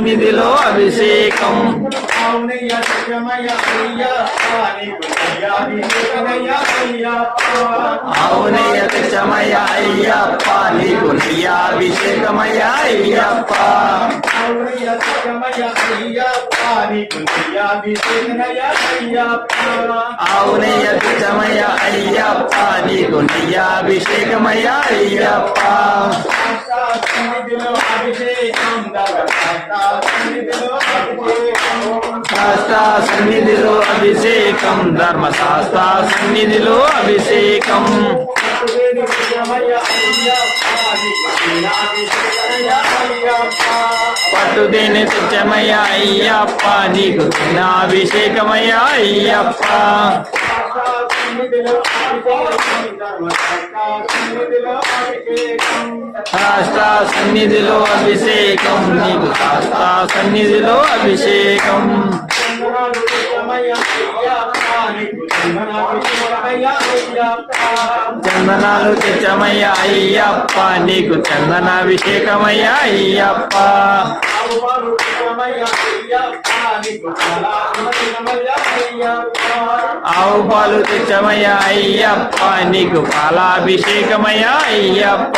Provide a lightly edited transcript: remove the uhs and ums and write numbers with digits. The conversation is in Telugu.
సన్నిధిలో అభిషేకం అవునయ్య తెచ్చమయ్య అయ్యప్ప నీకు నెయ్యాభిషేకమయ్య అయ్యప్ప అవునయ్య తెచ్చమయ్య అయ్యప్ప నీకు నెయ్యాభిషేకమయ్య అయ్యప్ప అవునయ్య తెచ్చమయ్య అయ్యప్ప నీకు నెయ్యాభిషేకమయ్య అయ్యప్ప సన్నిధిలో అభిషేకం శాస్త్ర సన్నిధిలో అభిషేకం ధర్మశాస్త్ర సన్నిధిలో అభిషేకం పట్టుదేని తెచ్చమయ్య అయ్యప్ప నీకు అభిషేకమయ్య అయ్యప్ప శాస్త్ర సన్నిధిలో అభిషేకం నీకు శాస్త్ర సన్నిధిలో అభిషేకం చందనాలు తెచ్చమయ్య అయ్యప్ప నీకు చందనాభిషేకమయ్య అయ్యప్ప ఆవు పాలు తెచ్చమయ్య అయ్యప్ప నీకు పాలాభిషేకమయ్య అయ్యప్ప